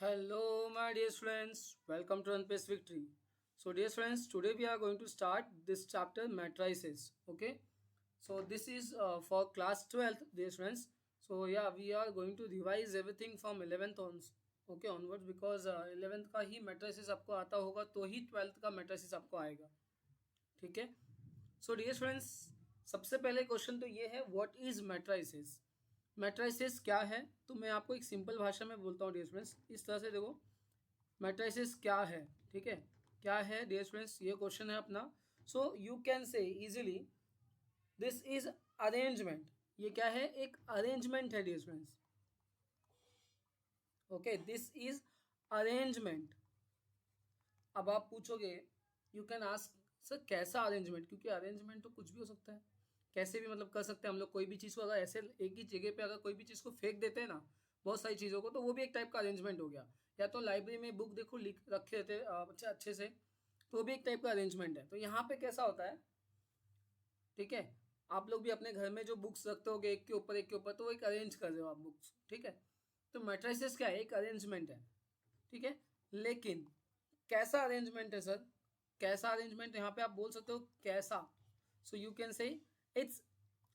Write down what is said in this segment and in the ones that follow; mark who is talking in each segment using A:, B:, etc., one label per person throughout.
A: Hello, my dear students. Welcome to Unpace Victory. So, dear friends, today we are going to start this chapter matrices. Okay. So, this is for class 12th, dear friends. So, yeah, we are going to revise everything from 11th on. Okay, onwards because 11th का ही matrices आपको आता होगा तो ही 12th का matrices आपको आएगा. ठीक है. सो डियर फ्रेंड्स, सबसे पहले क्वेश्चन तो ये है व्हाट इज मैट्राइसिस. मैट्राइसिस क्या है? तो मैं आपको एक सिंपल भाषा में बोलता हूँ डियर फ्रेंड्स. इस तरह से देखो, मैट्राइसिस क्या है. ठीक है, क्या है डियर फ्रेंड्स, ये क्वेश्चन है अपना. So you can say easily this is arrangement. ये क्या है? एक अरेंजमेंट है dear friends. Okay, this is arrangement. अब आप पूछोगे, यू कैन आस्क सर कैसा अरेंजमेंट, क्योंकि अरेंजमेंट तो कुछ भी हो सकता है, कैसे भी मतलब कर सकते हैं हम लोग. कोई भी चीज़ को अगर ऐसे एक ही जगह पे अगर कोई भी चीज़ को फेंक देते हैं ना, बहुत सारी चीज़ों को, तो वो भी एक टाइप का अरेंजमेंट हो गया. या तो लाइब्रेरी में बुक देखो लिख रखे रहते अच्छे अच्छे से, तो वो भी एक टाइप का अरेंजमेंट है. तो यहाँ पे कैसा होता है, ठीक है, आप लोग भी अपने घर में जो बुक्स रखते होगे एक के ऊपर एक के ऊपर, तो वो एक अरेंज कर रहे हो आप बुक्स. ठीक है, तो मैट्रिसेस क्या है? एक अरेंजमेंट है. ठीक है, लेकिन कैसा अरेंजमेंट है सर? कैसा अरेंजमेंट, यहाँ पे आप बोल सकते हो कैसा. सो यू कैन से इट्स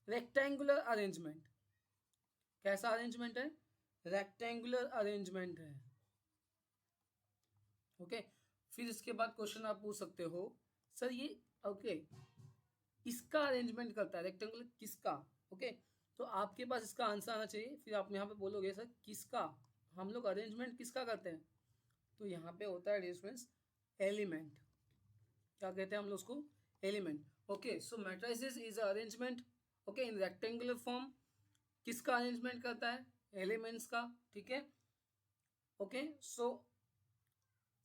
A: रेक्टेंगुलर अरेंजमेंट. कैसा अरेंजमेंट है? रेक्टेंगुलर अरेंजमेंट है. ओके, फिर इसके बाद क्वेश्चन आप पूछ सकते हो, सर ये ओके इसका अरेंजमेंट करता है रेक्टेंगुलर किसका? ओके, तो आपके पास इसका आंसर आना चाहिए. फिर आप यहाँ पे बोलोगे सर किसका, हम लोग अरेंजमेंट किसका करते हैं? तो यहाँ पे होता है डिफरेंस एलिमेंट. क्या कहते हैं हम लोग उसको? Element. Okay, so matrices is arrangement okay in rectangular form. किसका अरेंजमेंट करता है? एलिमेंट्स का. ठीक है, ओके. सो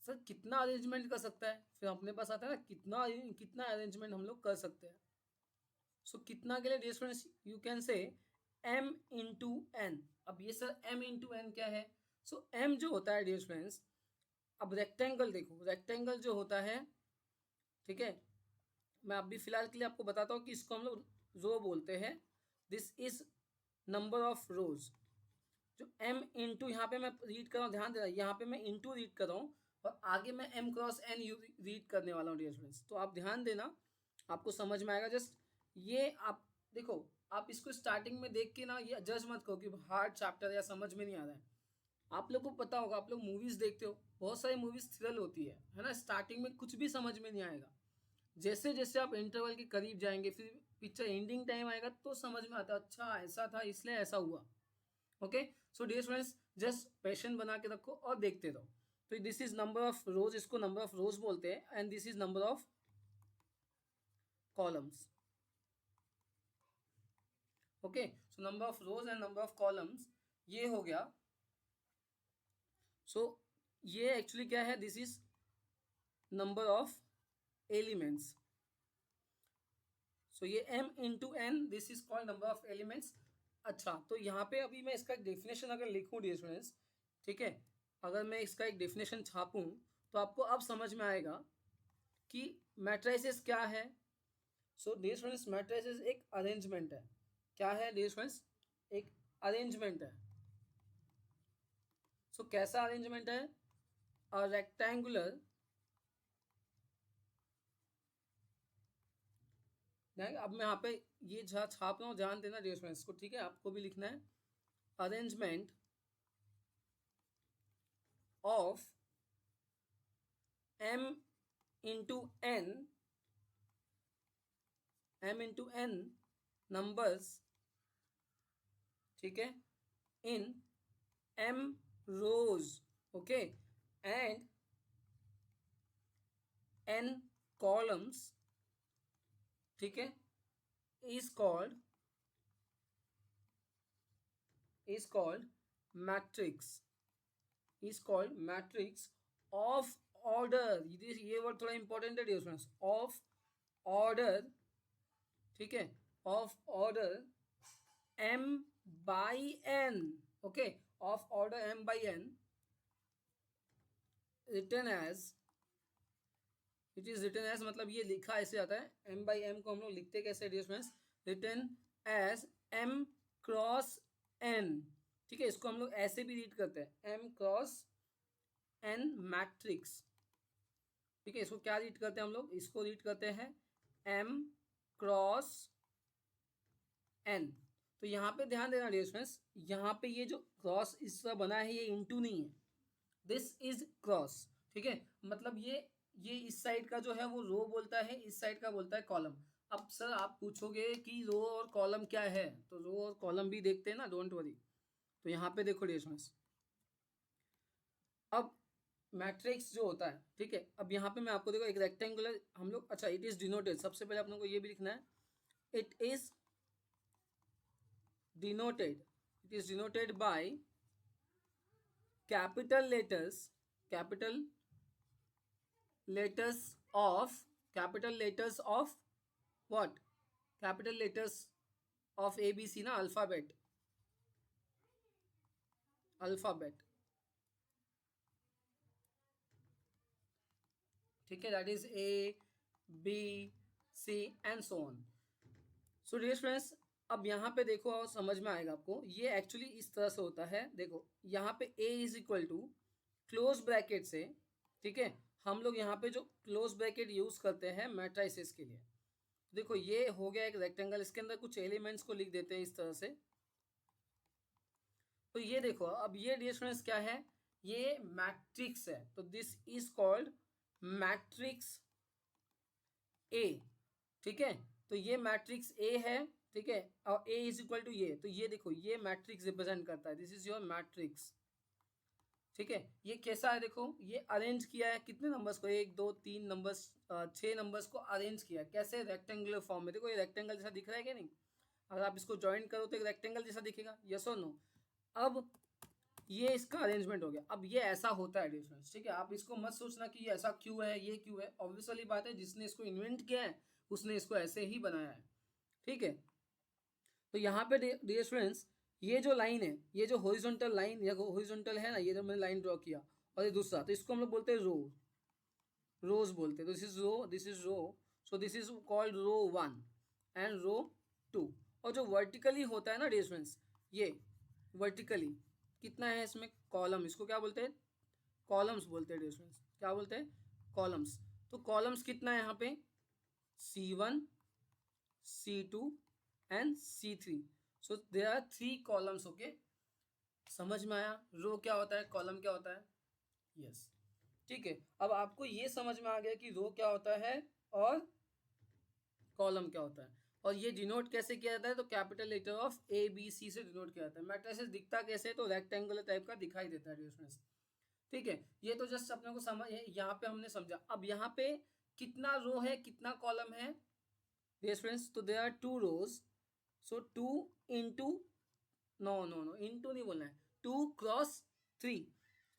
A: सर कितना अरेंजमेंट कर सकता है? फिर अपने पास आता है ना कितना कितना अरेंजमेंट हम लोग कर सकते हैं. सो कितना के लिए dear friends you can say m into N. अब ये सर m इंटू एन क्या है? सो m जो होता है डियर फ्रेंड्स, अब रेक्टेंगल देखो, रेक्टेंगल जो होता है, ठीक है, मैं अभी फिलहाल के लिए आपको बताता हूँ कि इसको हम लोग रो बोलते हैं. दिस इज नंबर ऑफ रोज. जो m इंटू, यहाँ पे मैं रीड कर रहा हूँ, ध्यान देना, यहाँ पे मैं इंटू रीड कर रहा हूँ और आगे मैं m cross n you read करने वाला हूँ डियर फ्रेंड्स. तो आप ध्यान देना, आपको समझ में आएगा. जस्ट ये आप देखो, आप इसको स्टार्टिंग में देख के ना ये जज मत करो कि हार्ड चैप्टर या समझ में नहीं आ रहा है. आप लोग को पता होगा, आप लोग मूवीज देखते हो, बहुत सारी मूवीज थ्रिल होती है ना. स्टार्टिंग में कुछ भी समझ में नहीं आएगा, जैसे जैसे आप इंटरवल के करीब जाएंगे, फिर पिक्चर एंडिंग टाइम आएगा तो समझ में आता है, अच्छा ऐसा था इसलिए ऐसा हुआ. Okay, so dear friends just patient बना के रखो और देखते रहो. तो this is number of rows, इसको नंबर ऑफ रोज बोलते हैं, and this is number of columns. Okay, so number of rows and number of columns, ये हो गया. सो ये एक्चुअली क्या है? This is number of elements. So ये m into N, this is called number of elements. अच्छा, तो यहाँ पे अभी मैं इसका एक डेफिनेशन अगर लिखूँ डियर स्टूडेंट्स, ठीक है, अगर मैं इसका एक डेफिनेशन छापूँ तो आपको अब समझ में आएगा कि मैट्रिसेस क्या है. सो डियर स्टूडेंट्स, मैट्रिसेस एक अरेंजमेंट है. क्या है डियर स्टूडेंट्स? एक अरेंजमेंट है. सो कैसा अरेंजमेंट है? अ रेक्टेंगुलर, अब मैं यहाँ पे ये छाप रहा हूँ, ध्यान देना डियर स्टूडेंट्स को. ठीक है, आपको भी लिखना है. Arrangement of m into N, m into N numbers, ठीक है, in m rows. Okay, and n columns, ठीक है, is called matrix. Is called matrix of order. ये वर्ड थोड़ा इंपॉर्टेंट है डियर फ्रेंड्स. ऑफ ऑर्डर, ठीक है, of order m by n. Okay, of order m by n, written as, it is written as, मतलब ये लिखा ऐसे आता है. m बाई m को हम लोग लिखते कैसे dear friends? Written as m cross n. ठीक है, इसको हम लोग ऐसे भी रीड करते हैं, m क्रॉस एन मैट्रिक्स, ठीक है। इसको क्या रीड करते हैं हम लोग, इसको रीड करते हैं M क्रॉस N। तो यहाँ पे ध्यान देना डियर स्टूडेंट्स, यहाँ पे ये जो क्रॉस इस तरह बना है ये इनटू नहीं है, दिस इज क्रॉस, ठीक है। मतलब ये इस साइड का जो है वो रो बोलता है, इस साइड का बोलता है कॉलम। अब सर आप पूछोगे कि रो और कॉलम क्या है, तो रो और कॉलम भी देखते हैं ना, डोंट वरी। तो यहाँ पे देखो डियर स्टूडेंट्स, अब मैट्रिक्स जो होता है, ठीक है। अब यहाँ पे मैं आपको देखो एक रेक्टेंगुलर हम लोग, अच्छा इट इज डिनोटेड, सबसे पहले आप लोगों को ये भी लिखना है, it is denoted by capital letters of what, capital letters of ABC ना, अल्फाबेट, ठीक है, that is A B C and so on. So dear students, अब यहाँ पे देखो और समझ में आएगा आपको, ये एक्चुअली इस तरह से होता है। देखो यहाँ पे A is equal to close bracket से, ठीक है, हम लोग यहाँ पे जो क्लोज ब्रैकेट यूज करते हैं मैट्रिसेस के लिए। देखो ये हो गया एक रेक्टेंगल, इसके अंदर कुछ एलिमेंट्स को लिख देते हैं इस तरह से। तो ये देखो, अब ये डियर स्टूडेंट्स क्या है, ये मैट्रिक्स है, तो this is called matrix A, ठीक है। तो ये मैट्रिक्स ए है, ठीक है, और ए इज इक्वल टू ये, तो ये देखो ये मैट्रिक्स रिप्रेजेंट करता है, दिस इज योर मैट्रिक्स, ठीक है। ये कैसा है, देखो ये अरेंज किया है कितने नंबर्स को, 1 2 3 नंबर्स, 6 नंबर्स को अरेंज किया है, कैसे, रेक्टेंगुलर फॉर्म में। देखो ये रेक्टेंगल जैसा दिख रहा है क्या नहीं, अगर आप इसको ज्वाइन करो तो एक रेक्टेंगल जैसा दिखेगा, यस और नो। अब ये इसका अरेंजमेंट हो गया। अब ये ऐसा होता है डिफरेंस, ठीक है। आप इसको मत सोचना कि ये ऐसा क्यों है, ये क्यों है, ऑब्वियसली बात है जिसने इसको इन्वेंट किया है उसने इसको ऐसे ही बनाया है, ठीक है। तो यहाँ पे डियर स्टूडेंट्स, ये जो लाइन है, ये जो हॉरिजॉन्टल लाइन या हॉरिजॉन्टल है ना, ये जो मैंने लाइन ड्रॉ किया, और ये दूसरा, तो इसको हम लोग बोलते हैं रोज बोलते हैं। तो this is row, so this is called row 1 and row 2। और जो वर्टिकली होता है ना डियर स्टूडेंट्स, ये वर्टिकली कितना है इसमें कॉलम, इसको क्या बोलते हैं, कॉलम्स बोलते हैं डियर स्टूडेंट्स, क्या बोलते हैं, कॉलम्स। तो कॉलम्स कितना है यहाँ पे, C1 C2 and C3, so there are 3 columns, okay. समझ में आया, रो क्या होता है, कॉलम क्या होता है, यस, ठीक है। अब आपको ये समझ में आ गया कि रो क्या होता है और कॉलम क्या होता है, और ये डिनोट कैसे किया जाता है, तो कैपिटल लेटर ऑफ ABC से डिनोट किया जाता है। मैट्रिसेस दिखता कैसे, तो रेक्टेंगुलर टाइप का दिखाई देता है डियर स्टूडेंट्स, ठीक है। ये तो जस्ट अपने को समझ, यहाँ पे हमने समझा। अब यहाँ पे कितना रो है कितना कॉलम है डियर स्टूडेंट्स, तो there are 2 rows, so 2 into, no into नहीं बोलना है, 2 क्रॉस 3।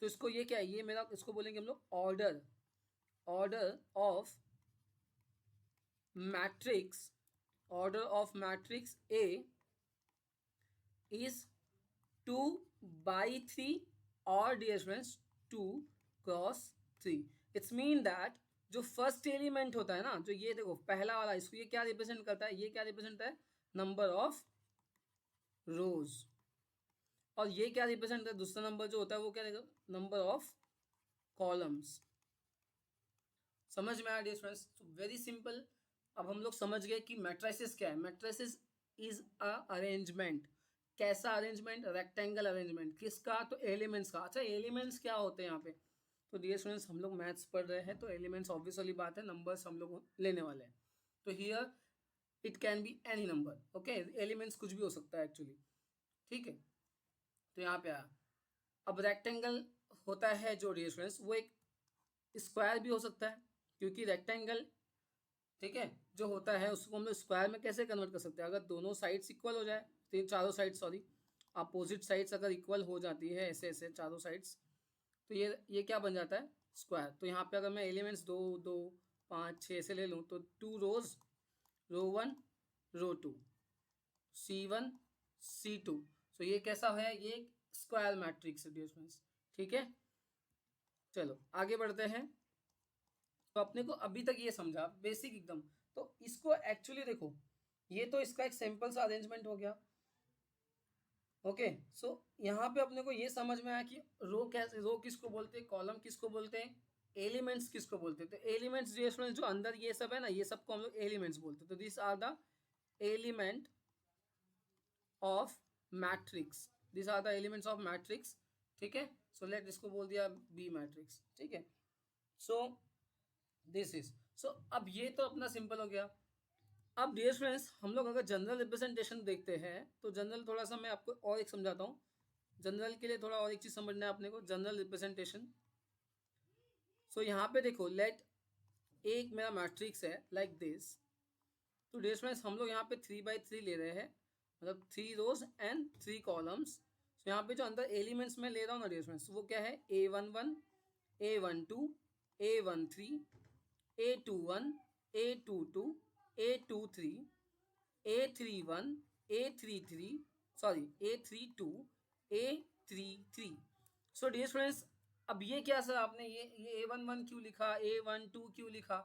A: तो इसको ये क्या है, ये मेरा, इसको बोलेंगे हम लोग order of matrix, A is 2/3 or dear friends 2 cross 3। It's mean that जो फर्स्ट एलिमेंट होता है ना, जो ये देखो पहला वाला, इसको ये क्या रिप्रेजेंट करता है, ये क्या रिप्रेजेंट है, नंबर ऑफ रोज। और ये क्या रिप्रेजेंट करता है, दूसरा नंबर जो होता है वो क्या देगा, नंबर ऑफ कॉलम्स। समझ में आया डियर फ्रेंड्स, वेरी सिंपल। अब हम लोग समझ गए कि मैट्रिसेस क्या है। मैट्रिसेस इज अ अरेंजमेंट, कैसा अरेंजमेंट, रेक्टेंगल अरेंजमेंट, किसका, तो एलिमेंट्स का। अच्छा एलिमेंट्स क्या होते हैं यहाँ पे, तो डियर स्टूडेंट्स हम लोग मैथ्स पढ़ रहे हैं, तो एलिमेंट्स ऑब्वियसली बात है नंबर्स हम लोग लेने वाले हैं। तो here it can be any number, okay, elements कुछ भी हो सकता है एक्चुअली, ठीक है। तो यहाँ पे आया, अब रेक्टेंगल होता है जो डियर स्टूडेंट्स, वो एक स्क्वायर भी हो सकता है, क्योंकि रेक्टेंगल, ठीक है, जो होता है उसको हम लोग स्क्वायर में कैसे कन्वर्ट कर सकते हैं, अगर दोनों साइड्स इक्वल हो जाए, चारों साइड सॉरी, अपोजिट साइड्स अगर इक्वल हो जाती है ऐसे ऐसे चारों साइड्स, तो ये क्या बन जाता है, स्क्वायर। तो यहाँ पे अगर मैं एलिमेंट्स 2 2 5 6 से ले लूँ, तो 2 रोज, रो 1 रो 2, C1 C2, तो ये कैसा है, ये स्क्वायर मैट्रिक्स है डियर फ्रेंड्स, ठीक है। चलो आगे बढ़ते हैं। तो अपने को अभी तक ये समझा बेसिक एकदम। तो इसको एक्चुअली देखो, ये तो इसका एक सिंपल सा अरेंजमेंट हो गया, ओके। सो यहाँ पे अपने को ये समझ में आया कि रो किसको बोलते हैं, कॉलम किसको बोलते हैं, एलिमेंट्स किसको बोलते हैं। तो एलिमेंट्स जो अंदर ये सब है ना, ये सबको हम लोग एलिमेंट्स बोलते हैं। तो this are the element of matrix, this are the elements of matrix. ठीक है, सो लेट इसको बोल दिया बी मैट्रिक्स। ठीक है, सो दिस इज, सो अब ये तो अपना सिंपल हो गया। अब डियर फ्रेंड्स, हम लोग अगर जनरल रिप्रेजेंटेशन देखते हैं तो जनरल थोड़ा सा मैं आपको और एक समझाता हूँ। जनरल के लिए थोड़ा और एक चीज समझना है अपने को, जनरल रिप्रेजेंटेशन। सो यहाँ पे देखो, लेट एक मेरा मैट्रिक्स है लाइक दिस। तो डियर फ्रेंड्स, हम लोग यहाँ पे 3 by 3 ले रहे हैं, मतलब 3 रोज एंड 3 कॉलम्स। सो यहाँ पे जो अंदर एलिमेंट्स में ले रहा हूँ ना डियर फ्रेंड्स, वो क्या है, A11, A12, A13, A21, A22, A23, A31, A33, sorry A32, A33। सो डियर फ्रेंड्स, अब ये क्या सर आपने ये A11 क्यों लिखा, A12 क्यों लिखा।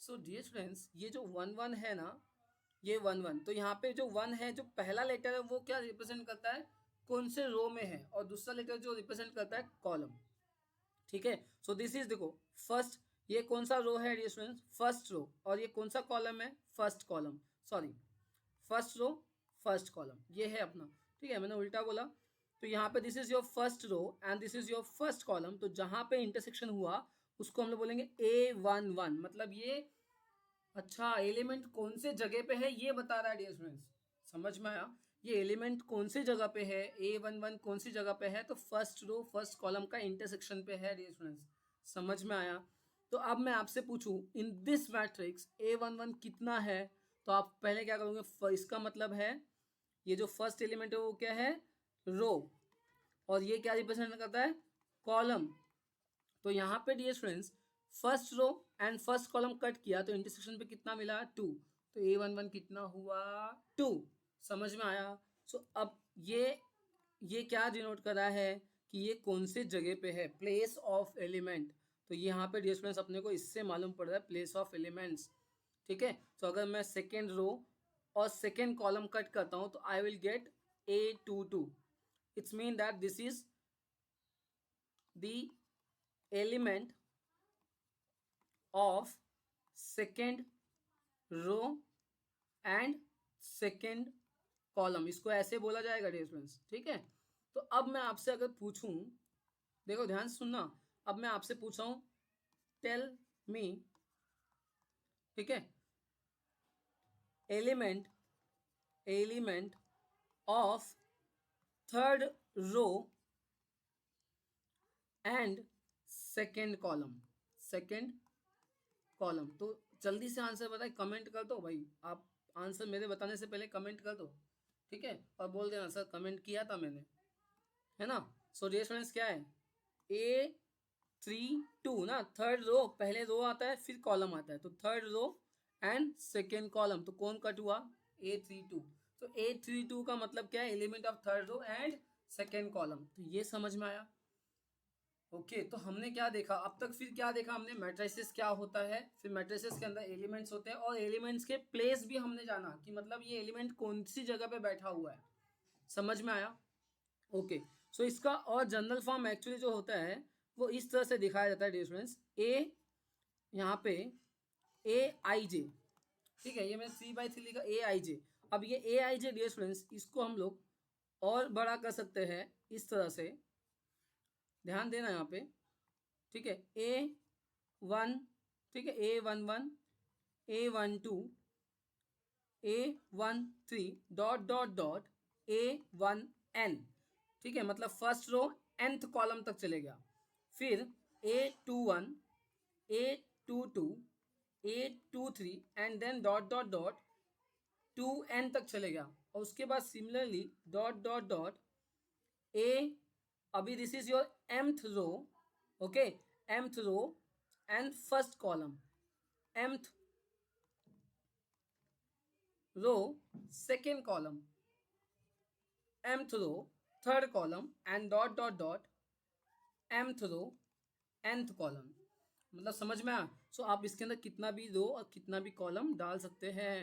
A: सो डियर फ्रेंड्स, ये जो 1 1 है ना, ये 1 1, तो यहाँ पे जो 1 है, जो पहला लेटर है वो क्या रिप्रेजेंट करता है, कौन से रो में है, और दूसरा लेटर जो रिप्रेजेंट करता है कॉलम। ठीक है, सो दिस इज, देखो फर्स्ट, ये कौन सा रो है डियर स्टूडेंट्स, फर्स्ट रो, और ये कौन सा कॉलम है, first column, sorry first row first column, ये है अपना। ठीक है, मैंने उल्टा बोला। तो यहाँ पे this is your first row and this is your first column. तो जहाँ पे इंटरसेक्शन हुआ उसको हम लोग बोलेंगे A11, मतलब ये, अच्छा एलिमेंट कौन से जगह पे है ये बता रहा है डियर स्टूडेंट्स, समझ में आया। ये एलिमेंट कौन सी जगह पे है, A11 कौन सी जगह पे है, तो फर्स्ट रो फर्स्ट कॉलम का इंटरसेक्शन पे है डियर स्टूडेंट्स, समझ में आया। तो अब मैं आपसे पूछूं, इन दिस मैट्रिक्स A11 कितना है, तो आप पहले क्या करोगे, इसका मतलब है ये जो फर्स्ट एलिमेंट है वो क्या है, रो, और ये क्या रिप्रेजेंट करता है, कॉलम। तो यहाँ पे dear students, first row and first column cut किया तो इंटरसेक्शन पे कितना मिला, 2। तो A11 कितना हुआ, 2। समझ में आया। सो अब ये क्या डिनोट कर रहा है कि ये कौन से जगह पे है, प्लेस ऑफ एलिमेंट। तो यहाँ पे डियर स्टूडेंट्स अपने को इससे मालूम पड़ रहा है प्लेस ऑफ एलिमेंट्स। ठीक है, तो अगर मैं सेकेंड रो और सेकेंड कॉलम कट करता हूँ तो I will get A22। It's mean that this is the element of second row and second column, इसको ऐसे बोला जाएगा डियर स्टूडेंट्स। ठीक है, तो अब मैं आपसे अगर पूछूं, देखो ध्यान से सुनना, अब मैं आपसे पूछ रहा हूं, टेल मी, ठीक है, element element of third row and second column, second column. तो जल्दी से आंसर बताए, कमेंट कर दो भाई, आप आंसर मेरे बताने से पहले कमेंट कर दो। ठीक है, और बोल देना सर कमेंट किया था मैंने, है ना। सो डियर स्टूडेंट्स क्या है, A32 ना, थर्ड रो, पहले रो आता है फिर कॉलम आता है, तो third row and second column, तो कौन कट हुआ, A32। तो A32 का मतलब क्या है, element of third row and second column. तो ये समझ में आया। ओके, तो हमने क्या देखा अब तक, फिर क्या देखा हमने, मैट्रिसेस क्या होता है, फिर मैट्रिसेस के अंदर एलिमेंट्स होते हैं, और एलिमेंट्स के प्लेस भी हमने जाना कि मतलब ये एलिमेंट कौन सी जगह पे बैठा हुआ है, समझ में आया। ओके, सो इसका और जनरल फॉर्म एक्चुअली जो होता है वो इस तरह से दिखाया जाता है डियर स्टूडेंट्स, ए यहाँ पे A I J, ठीक है, ये मैंने 3 by 3 लिखा A I J। अब ये A I J dear students, इसको हम लोग और बड़ा कर सकते हैं इस तरह से, ध्यान देना यहाँ पे। ठीक है, A1, ठीक है, A11, A12, A13 dot dot dot A1N। ठीक है, मतलब फर्स्ट रो nth कॉलम तक चलेगा, फिर A21, A22, A23 and then dot dot dot 2n तक चलेगा, और उसके बाद similarly dot dot dot A, अभी this is your mth row, okay, mth row and first column, mth row second column, mth row third column and dot dot dot mth row nth column, मतलब समझ में आया। सो आप इसके अंदर कितना भी रो और कितना भी कॉलम डाल सकते हैं।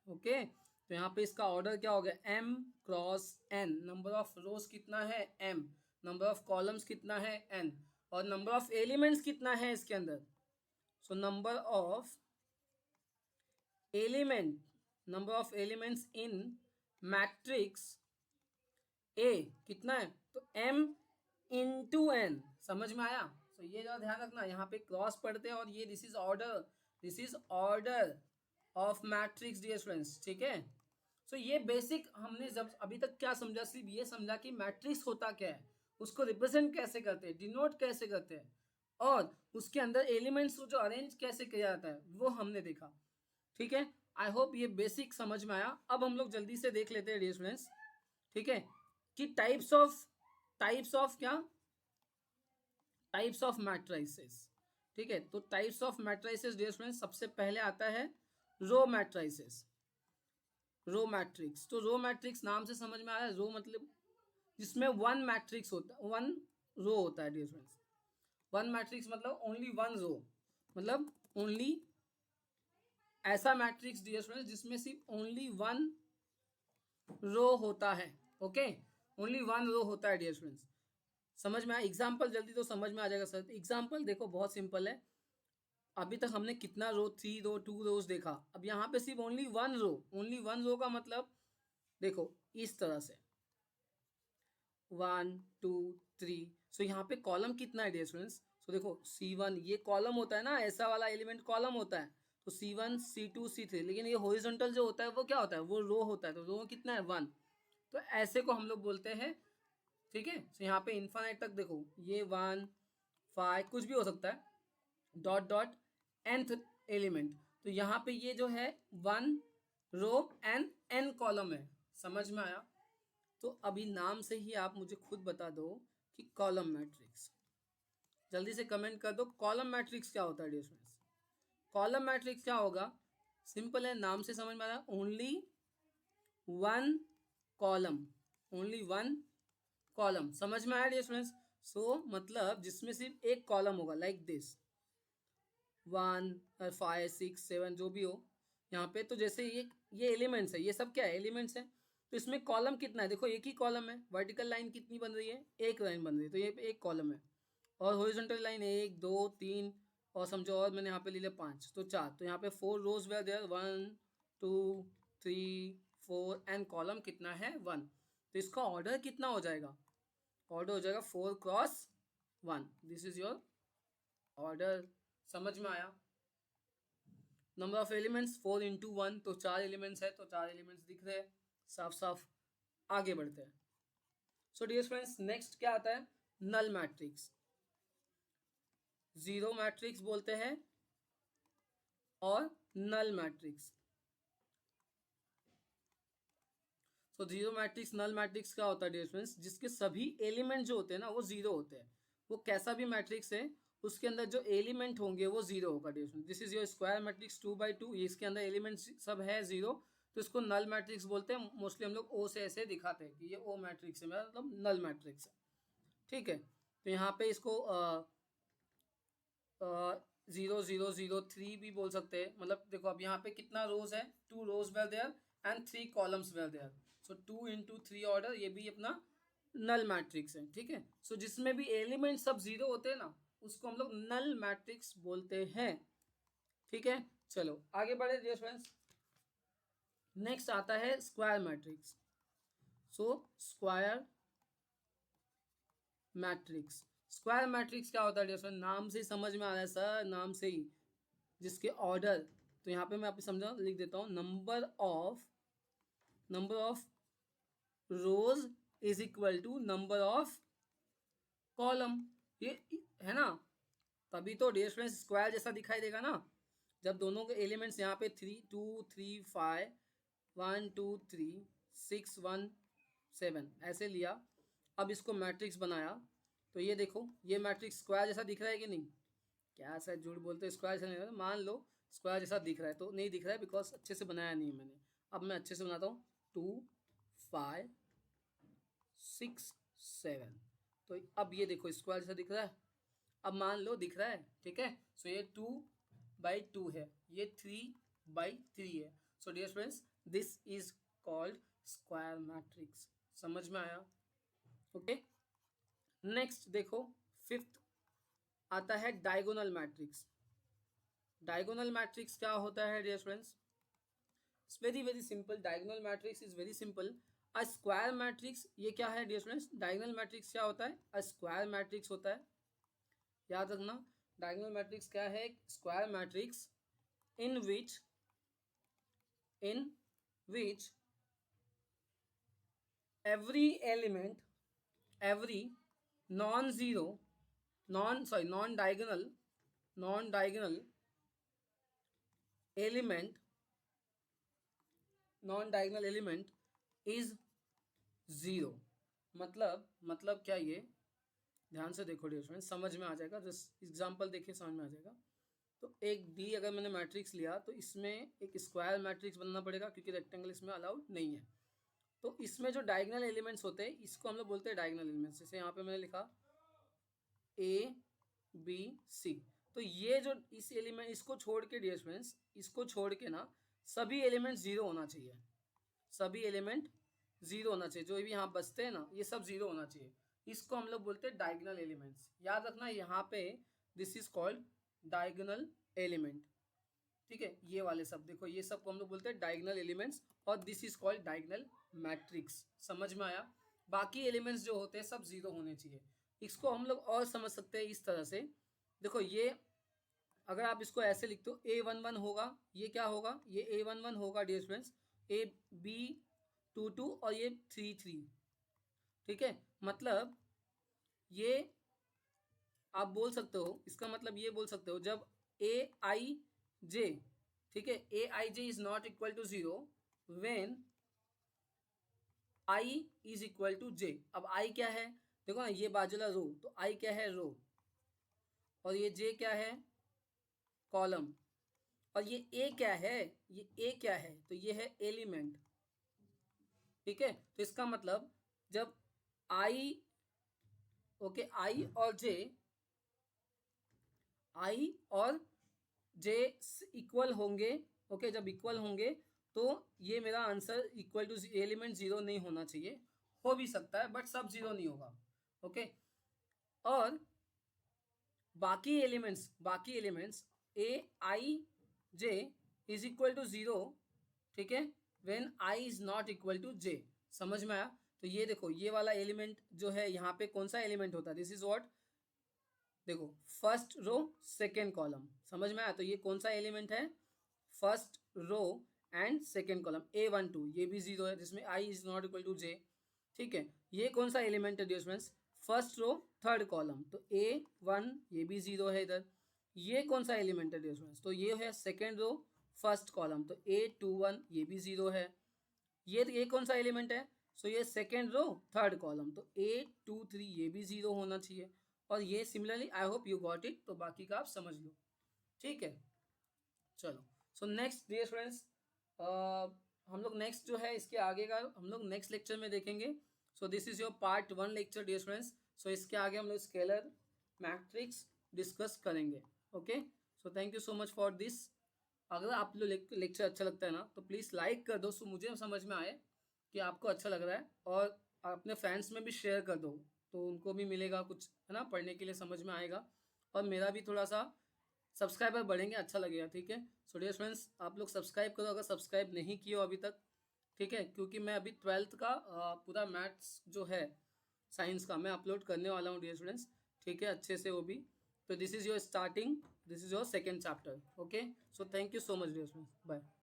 A: ओके, तो यहाँ पे इसका ऑर्डर क्या हो गया, m cross n। Number of रोज कितना है, m। नंबर ऑफ कॉलम्स कितना है, n। और नंबर ऑफ एलिमेंट्स कितना है इसके अंदर, सो number of element, number of elements in matrix A कितना है, तो m इंटू n। समझ में आया। तो ये जो ध्यान रखना, यहाँ पे क्रॉस पढ़ते हैं और ये this is order, this is order of matrix dear students, ठीक है। सो ये बेसिक हमने जब अभी तक क्या समझा, सिर्फ ये समझा कि मैट्रिक्स होता क्या है, उसको रिप्रेजेंट कैसे करते हैं, डिनोट कैसे करते हैं, और उसके अंदर एलिमेंट्स को जो अरेंज कैसे किया जाता है वो हमने देखा, ठीक है। आई होप ये बेसिक समझ में आया। अब हम लोग जल्दी से देख लेते हैं डियर स्टूडेंट्स, ठीक है, कि टाइप्स ऑफ क्या, टाइप्स ऑफ मैट्रिसेस, ठीक है। तो types of matrices dear students, सबसे पहले आता है रो मैट्रिसेस, रो मैट्रिक्स। तो रो मैट्रिक्स नाम से समझ में आ रहा है, रो मतलब जिसमें वन मैट्रिक्स होता है, वन रो होता है डियर स्टूडेंट्स। वन मैट्रिक्स मतलब ओनली वन रो, मतलब ओनली ऐसा मैट्रिक्स डियर स्टूडेंट्स जिसमें सिर्फ ओनली वन रो होता है, ओके, ओनली वन रो होता है डियर स्टूडेंट्स। समझ में आया। एग्जाम्पल जल्दी तो समझ में आ जाएगा सर। एग्जाम्पल देखो बहुत सिंपल है। अभी तक हमने कितना रो, 3 रो 2 रोज देखा। अब यहाँ पे सिर्फ only one row, only one row का मतलब देखो इस तरह से 1 2 3। सो यहाँ पे कॉलम कितना है डियर स्टूडेंट्स, सो देखो C1 ये कॉलम होता है ना, ऐसा वाला एलिमेंट कॉलम होता है। तो C1 C2 C3, लेकिन ये हॉरिजॉन्टल जो होता है वो क्या होता है, वो रो होता है। तो रो कितना है 1। तो ऐसे को हम लोग बोलते हैं, ठीक है। तो यहाँ पे इन्फानाइट तक देखो, ये 1 5 कुछ भी हो सकता है, डॉट डॉट nth एलिमेंट। तो यहाँ पे ये जो है 1 रो एंड n कॉलम है। समझ में आया। तो अभी नाम से ही आप मुझे खुद बता दो कि कॉलम मैट्रिक्स, जल्दी से कमेंट कर दो कॉलम मैट्रिक्स क्या होता है डियर स्टूडेंट्स। कॉलम मैट्रिक्स क्या होगा, सिंपल है, नाम से समझ में आ रहा है, only one column, only one column. समझ में आया डियर स्टूडेंट्स। सो मतलब जिसमें सिर्फ एक कॉलम होगा, लाइक दिस 1 5 6 7 जो भी हो यहाँ पे। तो जैसे ये एलिमेंट्स है, ये सब क्या है, एलिमेंट्स है। तो इसमें कॉलम कितना है, देखो एक ही कॉलम है। वर्टिकल लाइन कितनी बन रही है, एक लाइन बन रही है, तो ये एक कॉलम है। और हॉरिजॉन्टल लाइन 1 2 3 और समझो, और मैंने यहाँ पे ले लिया 5 तो 4। तो यहाँ पे 4 रोज वेयर देयर, 1 2 3 4 एंड कॉलम कितना है 1। तो इसका ऑर्डर कितना हो जाएगा, ऑर्डर हो जाएगा 4 cross 1। This is your order. समझ में आया। नंबर ऑफ एलिमेंट्स 4 इंटू 1, तो 4 एलिमेंट्स है, तो 4 एलिमेंट्स दिख रहे हैं साफ साफ। आगे बढ़ते हैं। सो डियर फ्रेंड्स, नेक्स्ट क्या आता है, नल मैट्रिक्स। जीरो मैट्रिक्स बोलते हैं और null matrix. So zero matrix, null matrix क्या होता है डियर फ्रेंड्स, जिसके सभी एलिमेंट जो होते हैं ना वो जीरो होते हैं। वो कैसा भी मैट्रिक्स है, उसके अंदर जो एलिमेंट होंगे वो जीरो होगा dear friends. This is your square matrix 2x2, इसके अंदर एलिमेंट सब है जीरो, तो इसको नल मैट्रिक्स बोलते हैं। मोस्टली हम लोग ओ से ऐसे दिखाते हैं कि ये ओ मैट्रिक्स है, मतलब नल मैट्रिक्स है, ठीक है। तो यहाँ पे इसको 0 0 0 3 भी बोल सकते हैं। मतलब देखो अब यहाँ पे कितना रोज है, 2 rows were there and 3 columns were there. So 2 into 3 order, ये भी अपना नल मैट्रिक्स है, ठीक है। सो जिसमें भी एलिमेंट सब जीरो होते हैं ना, उसको हम लोग नल मैट्रिक्स बोलते हैं, ठीक है। चलो आगे बढ़े डियर फ्रेंड्स। नेक्स्ट आता है square matrix. So square matrix, square matrix क्या होता है डियर फ्रेंड्स, नाम से ही समझ में आ रहा है सर, नाम से ही, जिसके ऑर्डर। तो यहाँ पे मैं आपको समझा लिख देता हूँ, number of rows is equal to number of column. ये है ना, तभी तो डियर फ्रेंड्स स्क्वायर जैसा दिखाई देगा ना, जब दोनों के एलिमेंट्स यहाँ पे 3 2 3 5 1 2 3 6 1 7 ऐसे लिया। अब इसको मैट्रिक्स बनाया, तो ये देखो ये मैट्रिक्स स्क्वायर जैसा दिख रहा है कि नहीं। क्या सर झूठ बोलते, स्क्वायर जैसा नहीं दिख रहा, मान लो स्क्वायर जैसा दिख रहा है, तो नहीं दिख रहा है बिकॉज अच्छे से बनाया नहीं है मैंने। अब मैं अच्छे से बनाता हूँ, 2 5 6 7। तो अब ये देखो स्क्वायर जैसा दिख रहा है। अब मान लो दिख रहा है, ठीक है। सो ये 2/2 है, ये 3/3 है। So dear friends this is called square matrix. समझ में आया? ओके, नेक्स्ट देखो, फिफ्थ आता है डायगोनल मैट्रिक्स। डायगोनल मैट्रिक्स क्या होता है dear students? It's very simple. Diagonal matrix is very simple. A square matrix, ये क्या है डियर स्टूडेंट्स? डायगोनल मैट्रिक्स क्या होता है? अ स्क्वायर मैट्रिक्स होता है। याद रखना, डायगोनल मैट्रिक्स क्या है? Square matrix in which every element, every non-zero, non-diagonal element, non-diagonal element is zero। मतलब क्या ये? ध्यान से देखो डियर स्टूडेंट, समझ में आ जाएगा। जस्ट एग्जांपल देखिए, समझ में आ जाएगा। तो एक डी अगर मैंने मैट्रिक्स लिया तो इसमें एक स्क्वायर मैट्रिक्स बनना पड़ेगा, क्योंकि रेक्टेंगल इसमें अलाउड नहीं है। तो इसमें जो डायगोनल एलिमेंट्स होते हैं इसको हम लोग बोलते हैं डायगोनल एलिमेंट्स। जैसे यहाँ पे मैंने लिखा ए बी सी, तो ये जो इस एलिमेंट, इसको छोड़ के डियर स्टूडेंट्स, इसको छोड़ के ना सभी एलिमेंट जीरो होना चाहिए। सभी एलिमेंट जीरो होना चाहिए, जो भी यहाँ बचते हैं ना ये सब जीरो होना चाहिए। इसको हम लोग बोलते हैं डायगोनल एलिमेंट्स। याद रखना यहाँ पे this is called diagonal element. ठीक है, ये वाले सब देखो, ये सब को हम लोग बोलते हैं डायगोनल एलिमेंट्स, और this is called diagonal matrix. समझ में आया? बाकी एलिमेंट्स जो होते हैं सब जीरो होने चाहिए। इसको हम लोग और समझ सकते हैं इस तरह से। देखो ये, अगर आप इसको ऐसे लिखते हो A11 होगा, ये क्या होगा? ये A11 होगा डियर स्टूडेंट्स, AB22 और ये 33। ठीक है, मतलब ये आप बोल सकते हो, इसका मतलब ये बोल सकते हो, जब AIJ, ठीक है, AIJ is not equal to zero when I is equal to J। अब I क्या है? देखो ना, ये बाजुला रो, तो I क्या है? रो। और ये J क्या है? कॉलम। और ये A क्या है? ये A क्या है? तो ये है एलिमेंट। ठीक है, तो इसका मतलब जब I, ओके, I और J इक्वल होंगे, ओके, जब इक्वल होंगे तो ये मेरा answer equal to element zero नहीं होना चाहिए। हो भी सकता है बट सब जीरो नहीं होगा। ओके, और बाकी elements A I J is equal to zero, ठीक है, when I is not equal to J। समझ में आया? तो ये देखो, ये वाला एलिमेंट जो है यहाँ पे कौन सा एलिमेंट होता है? दिस इज व्हाट, देखो, फर्स्ट रो सेकेंड कॉलम। समझ में आया? तो ये कौन सा एलिमेंट है? First row and second column A12, ये भी जीरो है जिसमें I is not equal to J। ठीक है, ये कौन सा एलिमेंट है dear students? First row third column, तो A1 ये भी जीरो है इधर। ये कौन सा एलिमेंट है डियर स्टूडेंट्स? तो ये है सेकेंड रो फर्स्ट कॉलम, तो A21 ये भी जीरो है। ये कौन सा एलिमेंट है? सो ये सेकेंड रो थर्ड कॉलम, तो A23 ये भी जीरो होना चाहिए। और ये similarly, I hope you got it, तो बाकी का आप समझ लो। ठीक है, चलो। सो नेक्स्ट डियर स्टूडेंट्स, हम लोग नेक्स्ट जो है इसके आगे का हम लोग नेक्स्ट लेक्चर में देखेंगे। So this is your part 1 lecture dear students. So इसके आगे हम लोग स्केलर मैट्रिक्स डिस्कस करेंगे। Okay, so thank you so much for this. अगर आप लोग लेक्चर अच्छा लगता है ना तो प्लीज़ लाइक कर दो, सो मुझे समझ में आए कि आपको अच्छा लग रहा है, और अपने फ्रेंड्स में भी शेयर कर दो, तो उनको भी मिलेगा कुछ, है ना, पढ़ने के लिए समझ में आएगा, और मेरा भी थोड़ा सा सब्सक्राइबर बढ़ेंगे, अच्छा लगेगा। ठीक है, सो डियर फ्रेंड्स, आप लोग सब्सक्राइब करो अगर सब्सक्राइब नहीं किए हो अभी तक। ठीक है, क्योंकि मैं अभी 12th का पूरा मैथ्स जो है साइंस का मैं अपलोड करने वाला हूँ डियर स्टूडेंट्स। ठीक है, अच्छे से वो भी। तो this is your starting, this is your second chapter. Okay, so thank you so much dear students, bye.